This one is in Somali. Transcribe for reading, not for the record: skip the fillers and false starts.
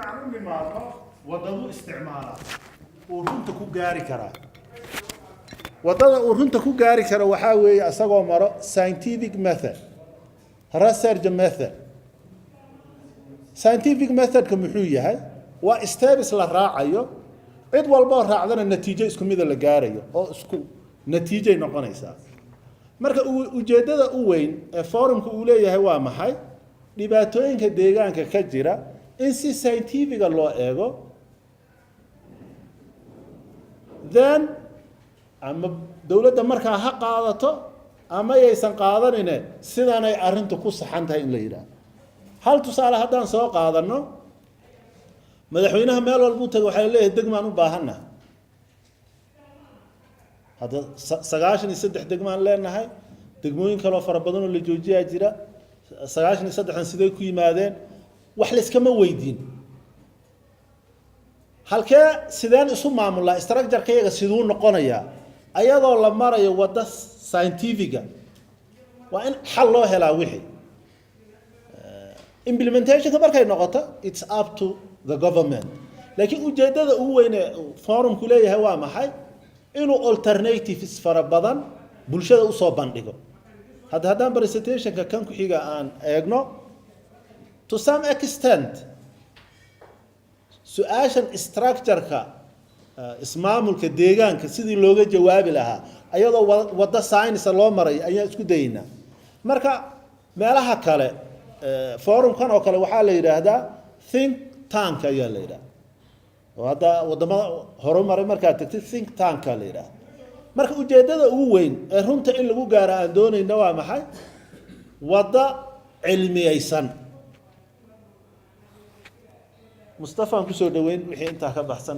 عن النماذج وضعوا استعماله ورنت كوجاري كرا وضع ورنت كوجاري كرا وحاول أسقى مرة scientific method research method scientific method كمحوية هاي واستابس للراعيه عد والبا راعدنا النتيجه اسكو ميد لا غاarayo oo isku natiijo noqonaysa marka ujeedada u weyn ee forumka uu leeyahay waa maxay dhibaatooyinka deegaanka ka jira in si scientific loo eego then ama dawladda marka ha qaadato ama aysan qaadanine sidaan ay arintu ku saxan tahay in la yiraahdo hal tusaale haddaan soo qaadano madaxweynaha meel walba uu tago waxa leeyahay degmaan u baahana hada 93 degmaan leenahay degmooyin kale oo fara badan oo la joojiyaa jira 93 sidee ku yimaadeen wax la iska ma weydiin halkee sideen isu maamulaa structure-kayga sidoo noqonaya ayadoo la marayo wada scientific waa in xal loo helaa wixii implementation markay noqoto it's up to the government laakiin ujeedada ugu weyn ee forumku leeyahay waa maxay inuu alternatives fara badan bulshada u soo bandhigo haddaan presentationka kan ku xiga aan eegno to some extent su'aashan structure-ka ismaamulka deegaanka sidii looga jawaabi lahaa ayadoo wada science loo maray ayaa isku daynaa marka meelaha kale forumkan oo kale waxa la yiraahdaa think tank ayaa la yiraahdaa wada wadamada horumaray marka tagtay think tank la yiraahdaa marka ujeedada ugu weyn ee runta in lagu gaaro aan doonayna waa maxay wada cilmiyaysan mustafa ku soo dhaweyn wixii inta ka baxsan